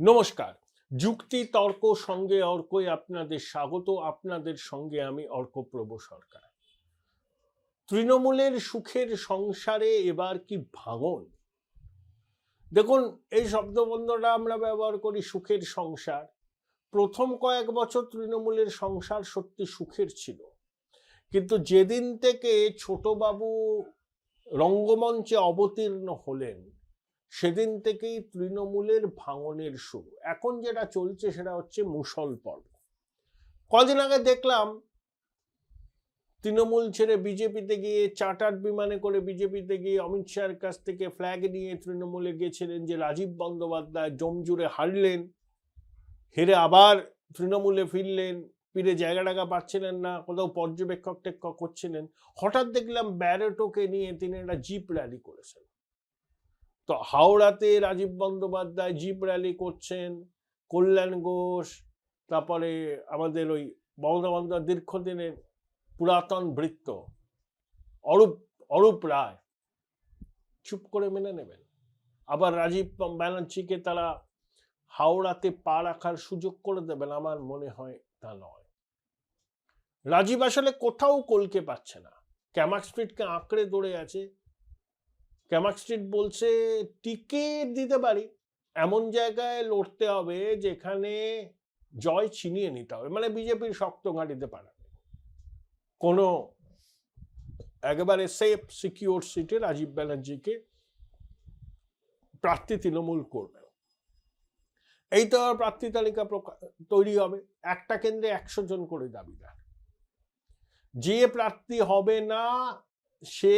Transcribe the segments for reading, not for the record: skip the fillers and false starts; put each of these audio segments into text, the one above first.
নমস্কার। যুক্তি তর্ক সঙ্গে অর্কই আপনাদের স্বাগত। আপনাদের সঙ্গে আমি অর্কপ্রভ সরকার। তৃণমূলের সুখের সংসারে এবার কি ভাঙন? দেখুন, এই শব্দবন্ধটা আমরা ব্যবহার করি সুখের সংসার। প্রথম কয়েক বছর তৃণমূলের সংসার সত্যি সুখের ছিল, কিন্তু যেদিন থেকে ছোটবাবু রঙ্গমঞ্চে অবতীর্ণ হলেন সেদিন থেকেই তৃণমূলের ভাঙনের শুরু। এখন যেটা চলছে সেটা হচ্ছে মুষল পর্ব। কদিন আগে দেখলাম তৃণমূল ছেড়ে বিজেপিতে গিয়ে চার্টার্ড বিমানে করে বিজেপিতে গিয়ে অমিত শাহের কাছ থেকে ফ্ল্যাগ নিয়ে তৃণমূলে গিয়েছিলেন যে রাজীব বন্দ্যোপাধ্যায় জমজুরে হারলেন, হেরে আবার তৃণমূলে ফিরলেন, ফিরে জায়গা টাকা পাচ্ছিলেন না, কোথাও পর্যবেক্ষক টেক্ষক করছিলেন। হঠাৎ দেখলাম ব্যারেটোকে নিয়ে তিনি একটা জিপ র্যালি করেছেন। তো হাওড়াতে রাজীব বন্দ্যোপাধ্যায় জিপ র্যালি করছেন, কল্যাণ ঘোষ, তারপরে আমাদের ওই মমতা বন্দ্যোপাধ্যায় দীর্ঘদিনের পুরাতন বৃত্ত অরূপ রায় চুপ করে মেনে নেবেন? আবার রাজীব ব্যানার্জিকে তারা হাওড়াতে পা রাখার সুযোগ করে দেবেন? আমার মনে হয় তা নয়। রাজীব আসলে কোথাও কলকে পাচ্ছে না, ক্যামাক স্ট্রিটকে আঁকড়ে ধরে আছে। ক্যামাক স্ট্রিট বলছে টিকিট দিতে পারি, এমন জায়গায় লড়তে হবে যেখানে জয় ছিনিয়ে নিতে হবে, মানে বিজেপির শক্ত ঘাঁটিতে পারাবে। কোনো একেবারে সেফ সিকিউর সিটে রাজীব ব্যানার্জিকে প্রার্থী তৃণমূল করবে। এই তো প্রার্থী তালিকা তৈরি হবে, একটা কেন্দ্রে 100 জন করে দাবিদার। যে প্রার্থী হবে না সে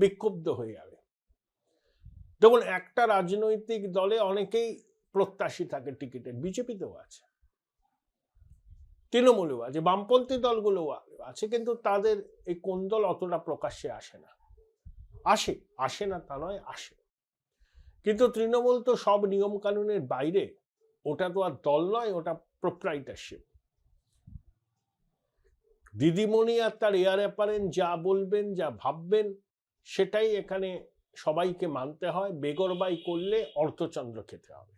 বিক্ষুব্ধ হয়ে যাবে। দেখুন, একটা রাজনৈতিক দলে অনেকেই প্রত্যাশী থাকে টিকিটের, বিজেপিতেও আছে, তৃণমূলেও আছে, বামপন্থী দলগুলোও আছে, কিন্তু তাদের এই কোন্দল অতটা প্রকাশ্যে আসে না। আসে না তা নয়, আসে। কিন্তু তৃণমূল তো সব নিয়ম কানুনের বাইরে, ওটা তো আর দল নয়, ওটা প্রোপ্রাইটারশিপ। দিদিমণি আর তার এয়ার অ্যাপারেন্ট যা বলবেন, যা ভাববেন, সেটাই এখানে সবাইকে মানতে হয়। বেগরবাই করলে অর্থচন্দ্র খেতে হবে।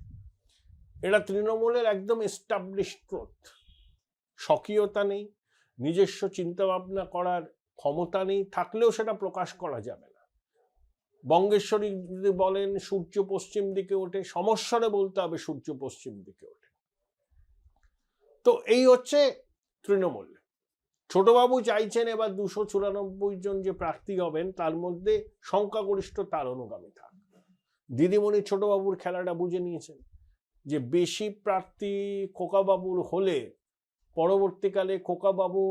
এটা তৃণমূলের একদম এস্টাবলিশ ট্রুথ। স্বকীয়তা নেই, নিজস্ব চিন্তা ভাবনা করার ক্ষমতা নেই, থাকলেও সেটা প্রকাশ করা যাবে না। বঙ্গেশ্বরী যদি বলেন সূর্য পশ্চিম দিকে ওঠে, সমস্যারে বলতে হবে সূর্য পশ্চিম দিকে ওঠে। তো এই হচ্ছে তৃণমূল। ছোটবাবু চাইছেন এবার 294 জন যে প্রার্থী হবেন তার মধ্যে সংখ্যাগরিষ্ঠ তার অনুগামী থাক। দিদিমণি ছোটবাবুর খেলাটা বুঝে নিয়েছেন যে বেশি প্রার্থী খোকাবাবুর হলে পরবর্তীকালে খোকাবাবু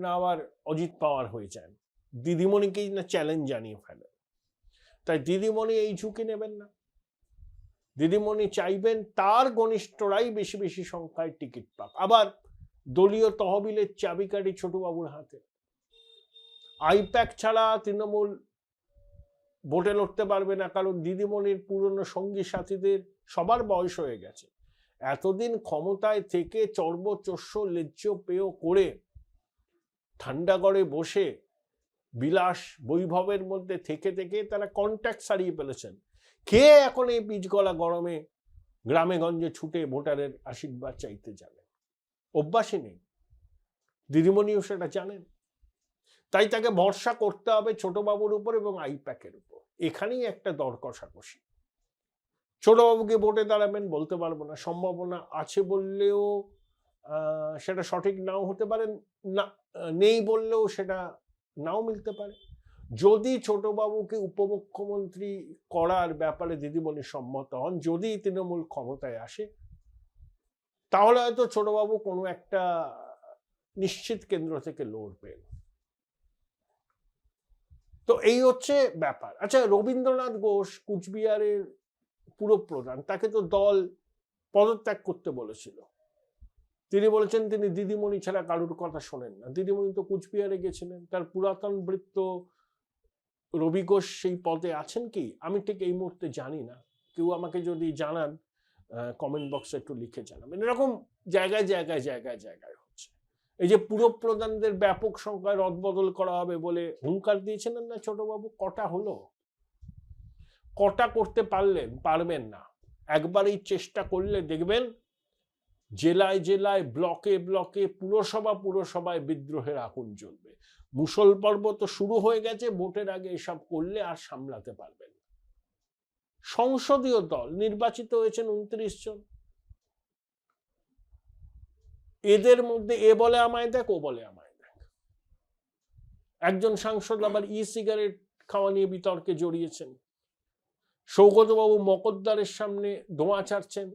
না আবার অজিত পাওয়ার হয়ে যান, দিদিমণিকেই না চ্যালেঞ্জ জানিয়ে ফেলেন। তাই দিদিমণি এই ঝুঁকি নেবেন না। দিদিমণি চাইবেন তার ঘনিষ্ঠরাই বেশি বেশি সংখ্যায় টিকিট পাক। আবার দলীয় তহবিলের চাবিকাঠি ছোটবাবুর হাতে। আইপ্যাক ছাড়া তৃণমূল ভোটে লড়তে পারবে না, কারণ দিদিমণির পুরনো সঙ্গী সাথীদের সবার বয়স হয়ে গেছে। এতদিন ক্ষমতায় থেকে চর্বচস্য লেজ্জ পেয় করে ঠান্ডাগড়ে বসে বিলাস বৈভবের মধ্যে থেকে থেকে তারা কন্ট্যাক্ট সারিয়ে ফেলেছেন। কে এখন এই পিচগলা গরমে গ্রামে গঞ্জে ছুটে ভোটারের আশীর্বাদ চাইতে যাবে? অভ্যাসই নেই। দিদিমণিও সেটা জানেন। তাই তাকে ভরসা করতে হবে ছোটবাবুর উপর এবং আইপ্যাকের উপর। এখানেই একটা দর কষাকষি। ছোটবাবুকে ভোটে দাঁড়াবেন বলতে পারবো না, সম্ভাবনা আছে বললেও সেটা সঠিক নাও হতে পারে, না নেই বললেও সেটা নাও মিলতে পারে। যদি ছোটবাবুকে উপমুখ্যমন্ত্রী করার ব্যাপারে দিদিমণি সম্মত হন, যদি তৃণমূল ক্ষমতায় আসে, তাহলে হয়তো ছোটবাবু কোনো একটা নিশ্চিত কেন্দ্র থেকে লড়বেন। তো এই হচ্ছে ব্যাপার। আচ্ছা, রবীন্দ্রনাথ ঘোষ কুচবিহারের পুরপ্রধান, তাকে তো দল পদত্যাগ করতে বলেছিল। তিনি বলেছেন তিনি দিদিমণি ছাড়া কারুর কথা শোনেন না। দিদিমণি তো কুচবিহারে গেছিলেন, তার পুরাতন বৃত্ত রবি ঘোষ সেই পদে আছেন কি আমি ঠিক এই মুহূর্তে জানি না। কেউ আমাকে যদি জানান কমেন্ট বক্সে একটু লিখে জানাবেন। এরকম জায়গায় জায়গায় জায়গায় জায়গায় হচ্ছে। এই যে পুরপ্রধানদের ব্যাপক সংখ্যায় রদবদল করা হবে বলে হুঙ্কার দিয়েছিলেন না ছোটবাবু, কটা হলো? কটা করতে পারবেন না? একবারই চেষ্টা করলে দেখবেন জেলায় জেলায় ব্লকে ব্লকে পুরসভায় বিদ্রোহের আগুন জ্বলবে। মুষল পর্ব তো শুরু হয়ে গেছে, ভোটের আগে এসব করলে আর সামলাতে পারবেন না। সংসদীয় দল নির্বাচিত হয়েছেন 29 জন, এদের মধ্যে এ বলে আমায় দেখ, ও বলে আমায় দেখ। একজন সাংসদ আবার সিগারেট খাওয়া নিয়ে বিতর্কে জড়িয়েছেন। সৌগতবাবু মকদ্দারের সামনে ধোঁয়া ছাড়ছেন,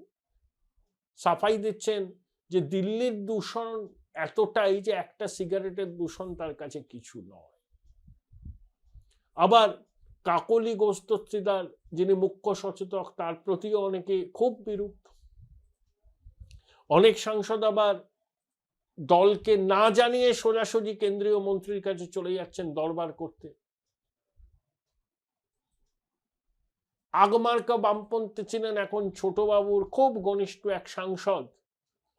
সাফাই দিচ্ছেন যে দিল্লির দূষণ এতটাই যে একটা সিগারেটের দূষণ তার কাছে কিছু নয়। আবার কাকলি গোস্তদার যিনি মুখ্য সচেতক, তার প্রতিও অনেকে খুব বিরূপ। অনেক সাংসদ আবার দলকে না জানিয়ে সোজাসুজি কেন্দ্রীয় মন্ত্রীর কাছে চলে যাচ্ছেন দরবার করতে। আগমার্কা বামপন্থী ছিলেন, এখন ছোটবাবুর খুব ঘনিষ্ঠ এক সাংসদ,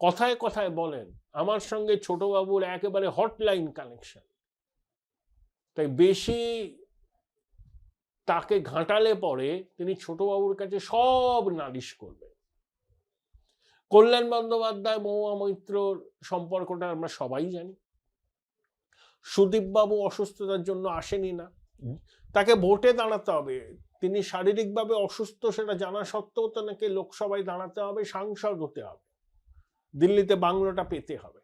কথায় কথায় বলেন আমার সঙ্গে ছোটবাবুর একেবারে হটলাইন কানেকশন, তাই বেশি তাকে ঘাঁটালে পরে তিনি ছোটবাবুর কাছে সব নালিশ করবেন। কল্যাণ বন্দ্যোপাধ্যায় মহুয়া মৈত্রর সম্পর্কটা আমরা সবাই জানি। সুদীপবাবু অসুস্থতার জন্য আসেনি না, তাকে ভোটে দাঁড়াতে হবে, তিনি শারীরিকভাবে অসুস্থ সেটা জানা সত্ত্বেও তাকে লোকসভায় দাঁড়াতে হবে, সাংসদ হতে হবে, দিল্লিতে বাংলোটা পেতে হবে।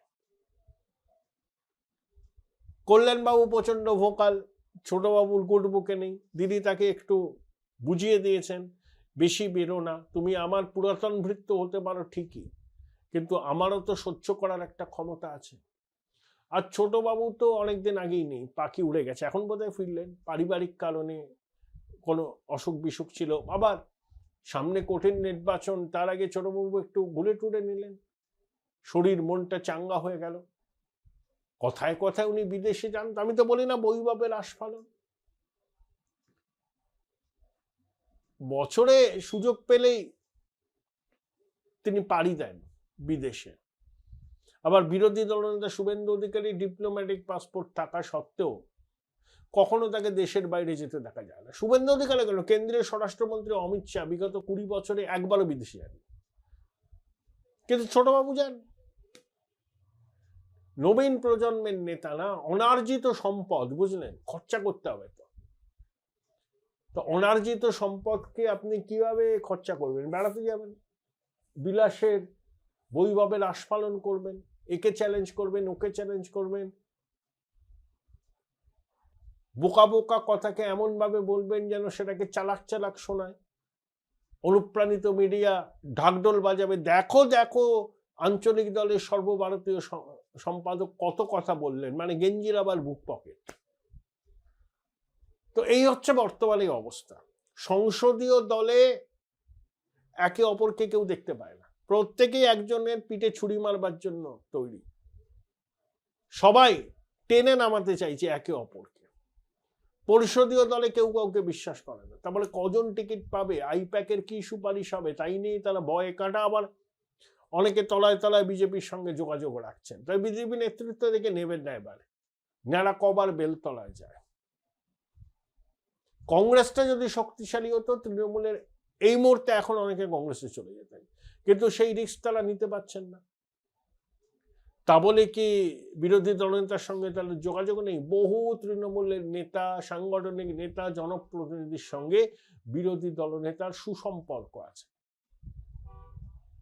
কল্যাণবাবু প্রচন্ড ভোকাল, ছোটবাবুর গুডবুকে নেই। দিদি তাকে একটু বুঝিয়ে দিয়েছেন বেশি বেরো না, তুমি আমার পুরাতন ভৃত্য হতে পারো ঠিকই, কিন্তু আমারও তো সহ্য করার একটা ক্ষমতা আছে। আর ছোটবাবু তো অনেকদিন আগেই নেই, পাখি উড়ে গেছে, এখন বোধহয় ফিরলেন, পারিবারিক কারণে কোনো অসুখ বিসুখ ছিল। আবার সামনে কঠিন নির্বাচন, তার আগে ছোটবাবু একটু ঘুরে টুরে নিলেন, শরীর মনটা চাঙ্গা হয়ে গেল। কথায় কথায় উনি বিদেশে যান, আমি তো বলি না বৈভবের আস্ফালন। বছরে সুযোগ পেলেই তিনি পাড়ি দেন বিদেশে। আবার বিরোধী দলনেতা শুভেন্দু অধিকারী ডিপ্লোম্যাটিক পাসপোর্ট থাকা সত্ত্বেও কখনো তাকে দেশের বাইরে যেতে দেখা যায় না। শুভেন্দু অধিকারী কেন, কেন্দ্রীয় স্বরাষ্ট্রমন্ত্রী অমিত শাহ বিগত 20 বছরে একবারও বিদেশে যান, কিন্তু ছোটবাবু যান। নবীন প্রজন্মের নেতা না, অনার্জিত সম্পদ, বুঝলেন, খরচা করতে হবে। তো অনার্জিত সম্পদকে আপনি কিভাবে খরচা করবেন? বেড়াতে যাবেন, বিলাসের বৈভবের আস্ফালন করবেন, একে চ্যালেঞ্জ করবেন, ওকে চ্যালেঞ্জ করবেন, বোকা বোকা কথাকে এমন ভাবে বলবেন যেন সেটাকে চালাক চালাক শোনায়। অনুপ্রাণিত মিডিয়া ঢাকঢোল বাজাবে, দেখো দেখো আঞ্চলিক দলের সর্বভারতীয় সম্পাদক কত কথা বললেন, মানে গেঞ্জির আবার বুক পকেট। তো এই হচ্ছে বর্তমানে অবস্থা। সংসদীয় দলে একে অপরকে কেউ দেখতে পায় না, প্রত্যেকেই একজনের পিঠে ছুরি মারবার জন্য তৈরি, সবাই টেনে নামাতে চাইছে একে অপরকে। পরিষদীয় দলে কেউ কাউকে বিশ্বাস করে না, তারপরে কজন টিকিট পাবে, আইপ্যাকের কি সুপারিশ হবে, তাই নিয়ে তারা ভয়ে কাটা। আবার অনেকে তলায় তলায় বিজেপির সঙ্গে যোগাযোগ রাখছেন, তাই বিজেপি নেতৃত্ব দেখে নেবেন না এবার যারা কবার বেলতলায় যায়। কংগ্রেসটা যদি শক্তিশালী হতো, তৃণমূলের এই মুহূর্তে এখন অনেকে কংগ্রেসে চলে যেতেন, কিন্তু সেই রিস্ক তারা নিতে পারছেন না। তা বলে কি বিরোধী দলনেতার সঙ্গে তাদের যোগাযোগ নেই? বহু তৃণমূলের নেতা, সাংগঠনিক নেতা, জনপ্রতিনিধির সঙ্গে বিরোধী দলনেতার সুসম্পর্ক আছে।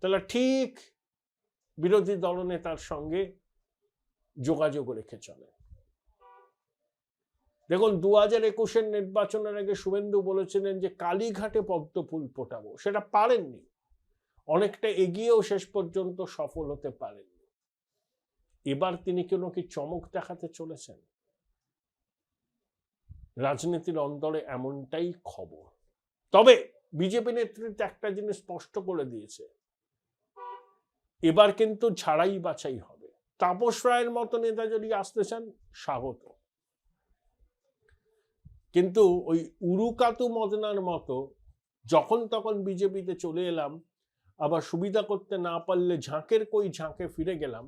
তাহলে ঠিক বিরোধী দলনেতার সঙ্গে যোগাযোগ রেখে চলে। দেখুন 2021-এর নির্বাচনের আগে শুভেন্দু বলেছিলেন যে কালীঘাটে পদ্ম ফুল ফোটাবো, সেটা পারেননি, অনেকটা এগিয়েও শেষ পর্যন্ত সফল হতে পারেননি। এবার তিনি কোনো কি চমক দেখাতে চলেছেন? রাজনীতির অন্তরে এমনটাই খবর। তবে বিজেপি নেতৃত্ব একটা জিনিস স্পষ্ট করে দিয়েছে, এবার কিন্তু ছাড়াই বাছাই হবে। তাপস রায়ের মতো নেতা যদি আসতে চান, স্বাগত, কিন্তু ওই উরুকাতু মদনার মতো যখন তখন বিজেপিতে চলে এলাম, আবার সুবিধা করতে না পারলে ঝাঁকের কই ঝাঁকে ফিরে গেলাম,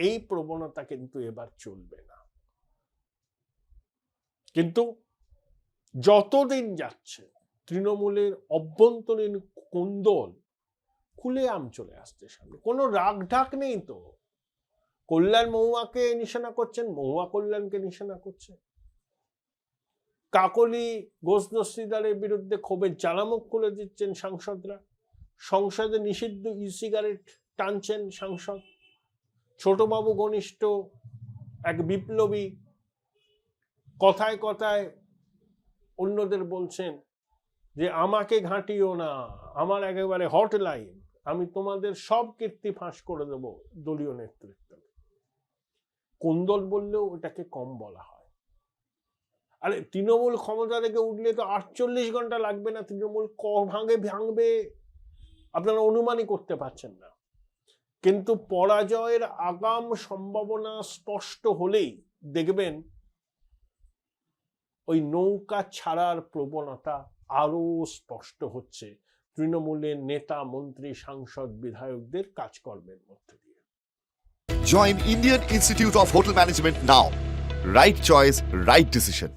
এই প্রবণতা কিন্তু এবার চলবে না। কিন্তু যতদিন যাচ্ছে তৃণমূলের অভ্যন্তরীণ কোন্দল খুলে আম চলে আসছে সামনে, কোনো রাগ ঢাক নেই তো। কল্যাণ মহুয়াকে নিশানা করছেন, মহুয়া কল্যাণকে নিশানা করছে। কাকলি ঘোষ দস্তিদারের বিরুদ্ধে ক্ষোভের জ্বালামুখ খুলে দিচ্ছেন সাংসদরা। সংসদে নিষিদ্ধ ই সিগারেট টানছেন সাংসদ। ছোটবাবু ঘনিষ্ঠ এক বিপ্লবী কথায় কথায় অন্যদের বলছেন যে আমাকে ঘাঁটিও না, আমার একেবারে হটলাইন, আমি তোমাদের সব কীর্তি ফাঁস করে দেব দলীয় নেতৃত্ব। কোন দল বললেও ওটাকে কম বলা হয়। আরে তৃণমূল ক্ষমতা থেকে উঠলে তো 48 ঘন্টা লাগবে না, তৃণমূল ভাঙবে আপনারা অনুমানই করতে পারছেন না। কিন্তু পরাজয়ের আগাম সম্ভাবনা স্পষ্ট হলেই দেখবেন ওই নৌকা ছাড়ার প্রবণতা আরো স্পষ্ট হচ্ছে তৃণমূলের নেতা, মন্ত্রী, সাংসদ, বিধায়কদের কাজকর্মের মধ্যে দিয়ে। Join Indian Institute of Hotel Management now. Right choice, right decision.